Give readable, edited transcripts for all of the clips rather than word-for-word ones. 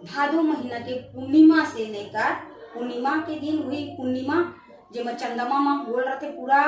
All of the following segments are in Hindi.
भादो महीना के पूर्णिमा से लेकर पूर्णिमा के दिन वही पूर्णिमा जेमा चंद्रमा माँ बोल रहे थे पूरा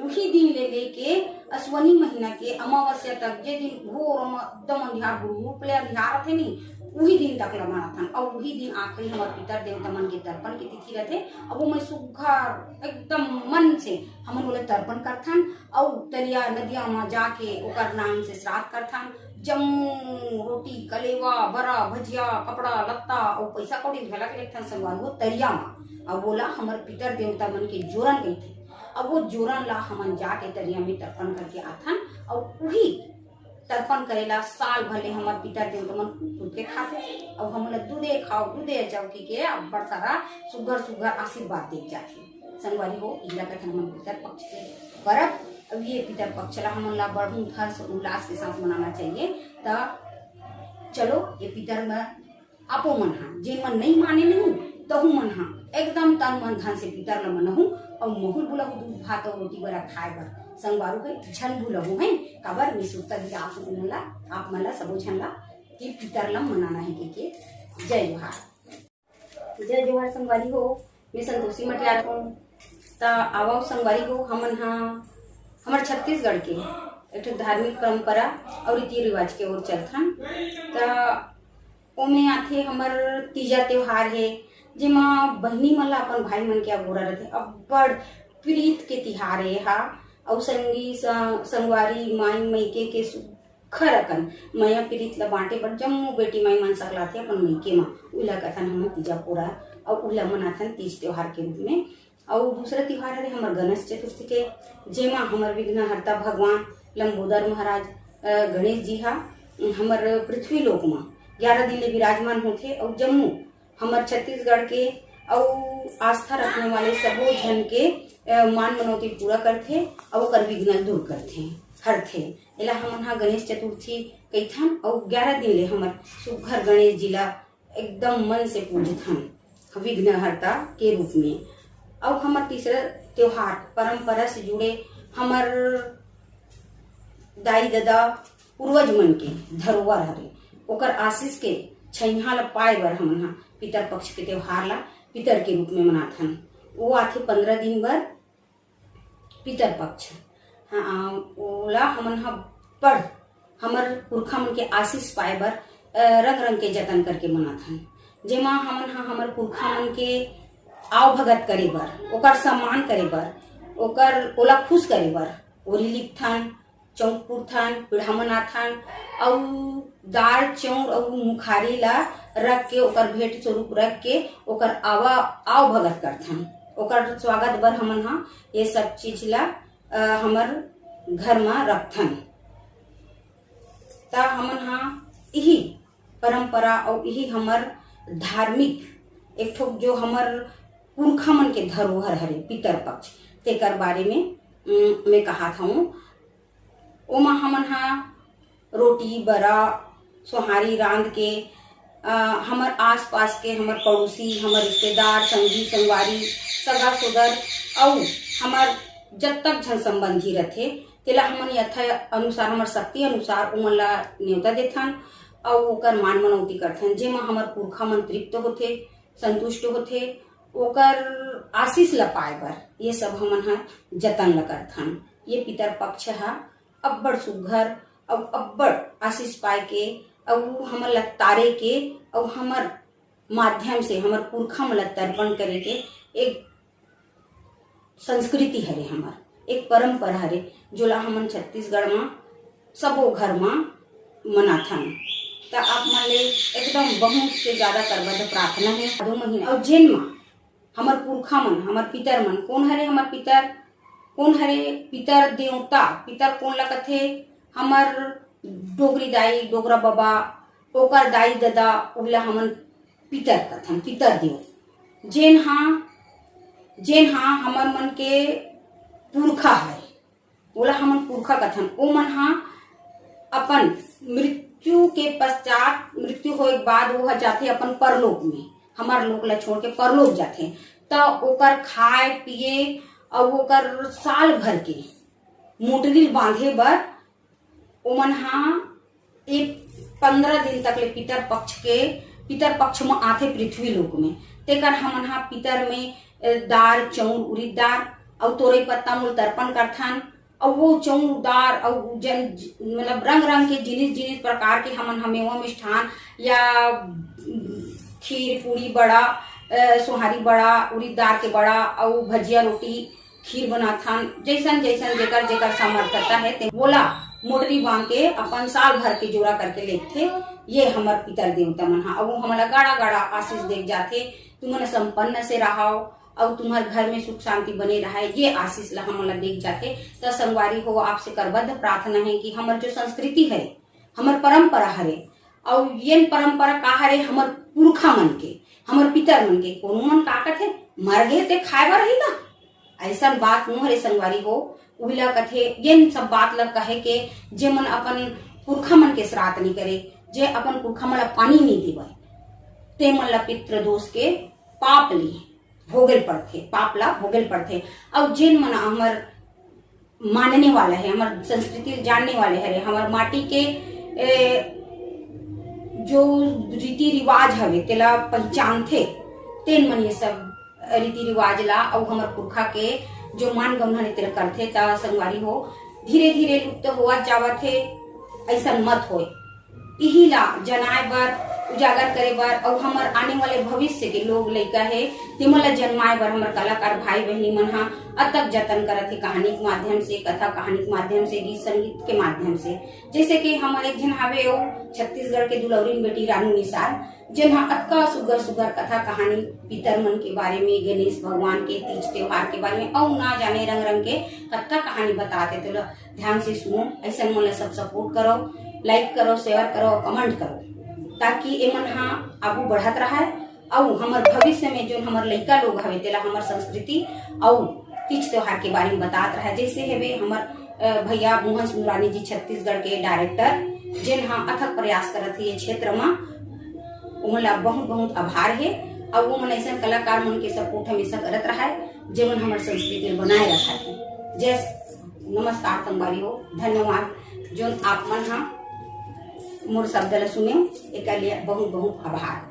वही दिन ले लेके अश्वनी महीना के अमावस्या तक जे दिन घोर एकदम अंधियार ग्रुप ले अंधियार थे नहीं वही दिन तक लमाना था और वही दिन आखिरी हमारे पितर देवता मन के तर्पण की तिथि रहते। अब वो मैं सुघर एकदम मन से हमन बोले तर्पण करथन और तरिया नदिया में जाके ओकर नाम से श्राद्ध करथन। जम्मू रोटी कलेवा बरा भजिया कपड़ा लत्ता और पैसा कौड़ी झलक के लेथन संगवान वो तरिया में अब बोला हमारे पितर देवता मन के जोरन गई थे। अब वो जोरन ला हमन जाके तरिया में तर्पण करके आथन और वही तर्पण करेला साल भले हमार पितर देवता मन खुद के खाते और हम दूधे खाओ दूधे चौकी के अब बड़ सारा सुगर सुगर आशीर्वाद दे जाते। संगवारी हो इला कथन हम पितर पक्ष के परब। अब ये पितर पक्ष ला हमन ला बड़ हर्ष उल्लास के साथ मनाना चाहिए। तो चलो ये पितर में आपो मन हा जे मन नहीं माने नहीं तहु मन हा एकदम तन मन धन से पितर ला मनहु और मोहुल बुलाहु दूध भात और रोटी बरा खाए बर संगवारू के झन बुलाहु है काबर मी सुता दी आप मन ला सबो झन ला कि पितर ला मनाना है के जय जोहार। जय जोहार संगवारी हो मैं संतोषी मटियार हूँ। ता आवाओ संगवारी हो हमन हा हमारे छत्तीसगढ़ के एक धार्मिक परंपरा और रीति रिवाज के ओर चलथन। ओमे आथे हमर तीजा त्योहार है जेमा बहनी मन ला अपन भाई मन के अगोरा रहते अब्बड़ प्रीत के तिहार है हा और संगी संगवारी माई मईके के सुखर अकन मया प्रीत ला बांटे पर जम्मू बेटी माई मन सकलाथे अपन मईके मा उला कथन हम तीजा पूरा और उला मनाथन तीज त्योहार के रूप में। और दूसरा त्योहार है हमर गणेश चतुर्थी के जेमा हमर विघ्नहर्ता भगवान लंबोदर महाराज गणेश जी हा हमर पृथ्वी लोक में 11 दिन ले विराजमान होते और जम्मू हमर छत्तीसगढ़ के और आस्था रखने वाले सबो जन के मान मनौती पूरा करथे और कर विघ्न दूर करथे हरथे। एला हमन हा गणेश चतुर्थी कइथन और 11 दिन ले हमर सुघर गणेश जी ला एकदम मन से पूजथन विघ्नहर्ता के रूप में। और हमर तीसरा त्योहार परंपरा से जुड़े हमर दाई दादा पूर्वज मन के धरोहर हरे ओकर आशीष के छैहा ला पाए बर हमन हा पितर पक्ष के त्योहार ला पितर के रूप में मनाथन। वो आथे 15 दिन बर पितर पक्ष। हाँ ओला हमन हा पढ़ हमर पुरखा मन के आशीष पाए बर रंग रंग के जतन करके मनाथन। जेमा हमन हा हमर पुरखा मन के आव भगत करे बर ओकर सम्मान करे बर ओकर ओला खुश करे बर ओरी लिखथन चौक पुरथन पीढ़ा मनाथन और दाल चौर और मुखारी ला रख के ओकर भेंट स्वरूप रख के ओकर आव भगत करथन। ओकर स्वागत बर हमन हा ये सब चीज ला हमर घर में रखथन। ता हमन हा यही परंपरा और यही हमर धार्मिक एक ठो जो हमर पुरखा मन के धरोहर हरे पितर पक्ष तेकर बारे में मैं कहा था ओमा हमन हा रोटी बरा सोहारी रांध के हमर आस पास के हमर पड़ोसी हमर रिश्तेदार संगी संगवारी सगा सोदर और हमर जब तक झन संबंधी रथे तेला हमन यथा अनुसार हमर शक्ति अनुसार उमन ला न्योता देथन और ओकर मान मनौती करथन जेमा हमर पुरखा मन तृप्त होथे संतुष्ट होथे ओकर आशीष ला पाए बर ये सब हमन हा जतन ला करथन। ये पितर पक्ष हा अब्बड़ सुघर और अब्बड़ आशीष पाए के और हमर ला तारे के और हमर माध्यम से हमर पुरखा मन ला तर्पण करे के एक संस्कृति हरे हमर एक परंपरा हरे जोला हमन छत्तीसगढ़ में सबो घर में मनाथन। तो आप मन ले एकदम बहुत से ज्यादा करबद्ध प्रार्थना है 2 महीना और जेन मा हमर पुरखा मन हमर पितर मन कौन हरे हमर पितर कौन हरे पितर देवता पितर कौन ला कथे हमर डोगरी दाई डोगरा बाबा ओकर दाई दादा उला हमन पितर कथन पितर देव जेन हाँ हमर मन के पुरखा है ओला हमन पुरखा कथन। ओ मन हा अपन मृत्यु के पश्चात मृत्यु होए के बाद वो जाते अपन परलोक में हमार लोक ला छोड़ के परलोक जाते तो ओकर खाए पिए और ओकर साल भर के मुटली बांधे बर ओमन हा 15 दिन तक ले पितर पक्ष के पितर पक्ष में आथे पृथ्वी लोक में। तेकर हमन हा पितर में दार चौर उड़ीद दार और तोरई पत्ता मूल तर्पण करथन। और वो चौर दार और जन मतलब रंग रंग के जिनिस प्रकार के हमन मेवा मिष्ठान या खीर पूरी बड़ा सोहारी बड़ा उड़ीद दार के बड़ा और भजिया रोटी खीर बनाथन। जैसन जैसन जेकर जेकर सामर्थ्यता है ते बोला मोटरी बांध के अपन साल भर के जोड़ा करके लेथे। ये हमर पितर देवता मन हा। और हमला गाड़ा गाड़ा आशीष देख जाथे, तुमन संपन्न से रहाओ और तुम्हारे घर में सुख शांति बने रहे, ये आशीष ला हमला देख जाथे। तो संगवारी हो, आपसे करबद्ध प्रार्थना है कि हमर जो संस्कृति है, हमर परंपरा हरे, और ये परंपरा का हरे हमर पुरखा मन के, हमर पितर मन के कोनो मन का कथे मर गए ते खाए बर रही ना, ऐसा बात नो हरे संगवारी हो। उहिला कथे ये सब बात ला कहे के जे मन अपन पुरखा मन के श्राद्ध नहीं करे, जे अपन पुरखा मन ला पानी नहीं देवे, ते मन ला पितृ दोष के पाप ली भोगल पड़थे, पाप ला भोगल पड़थे। और जिन मन हमर मानने वाला है, हमर संस्कृति जानने वाले हरे, हमर माटी के जो रीति रिवाज हवे तेला पहचान थे, तेन मन ये सब रीति रिवाज ला और हमर पुरखा के जो मान गौना तेला करथे। ता संगवारी हो धीरे धीरे लुप्त होवत जावत है, ऐसा मत होए। इही ला जनाए बर उजागर करे बर और हमर आने वाले भविष्य के लोग लइका है तिमन ला जन्माए बर हमर कलाकार भाई बहनी मन हा अतक जतन करत है, कहानी के माध्यम से, कथा कहानी के माध्यम से, गीत संगीत के माध्यम से। जैसे कि हमारे एक जन हवे ओ छत्तीसगढ़ के दुलौरीन बेटी रानू निसार, जिन हा अतका सुगर सुगर कथा कहानी पितर मन के बारे में, गणेश भगवान के तीज त्योहार के बारे में और ना जाने रंग रंग के कथा कहानी बताते। तो ध्यान से सुनो, ऐसा मन सब सपोर्ट करो, लाइक करो, शेयर करो, कमेंट करो, ताकि एमन हा आगू बढ़त रहा। और हमर भविष्य में जो हमर लइका लोग हवे तेला हमर संस्कृति और तीज त्योहार के बारे में बतात रहा। जैसे हेवे हमर भैया मोहन सुंदरानी जी छत्तीसगढ़ के डायरेक्टर, जिन हा अथक प्रयास करत है ये क्षेत्र में, उमला बहुत बहुत आभार है। और वो मन ऐसा कलाकार मन के सपोर्ट हमेशा करत रहा है, जेमन हमर संस्कृति बनाए रखा है। जय नमस्कार संगवारी हो, धन्यवाद जो आप मन हा मोर शब्द ला सुने, एक लिए बहुत बहुत आभार।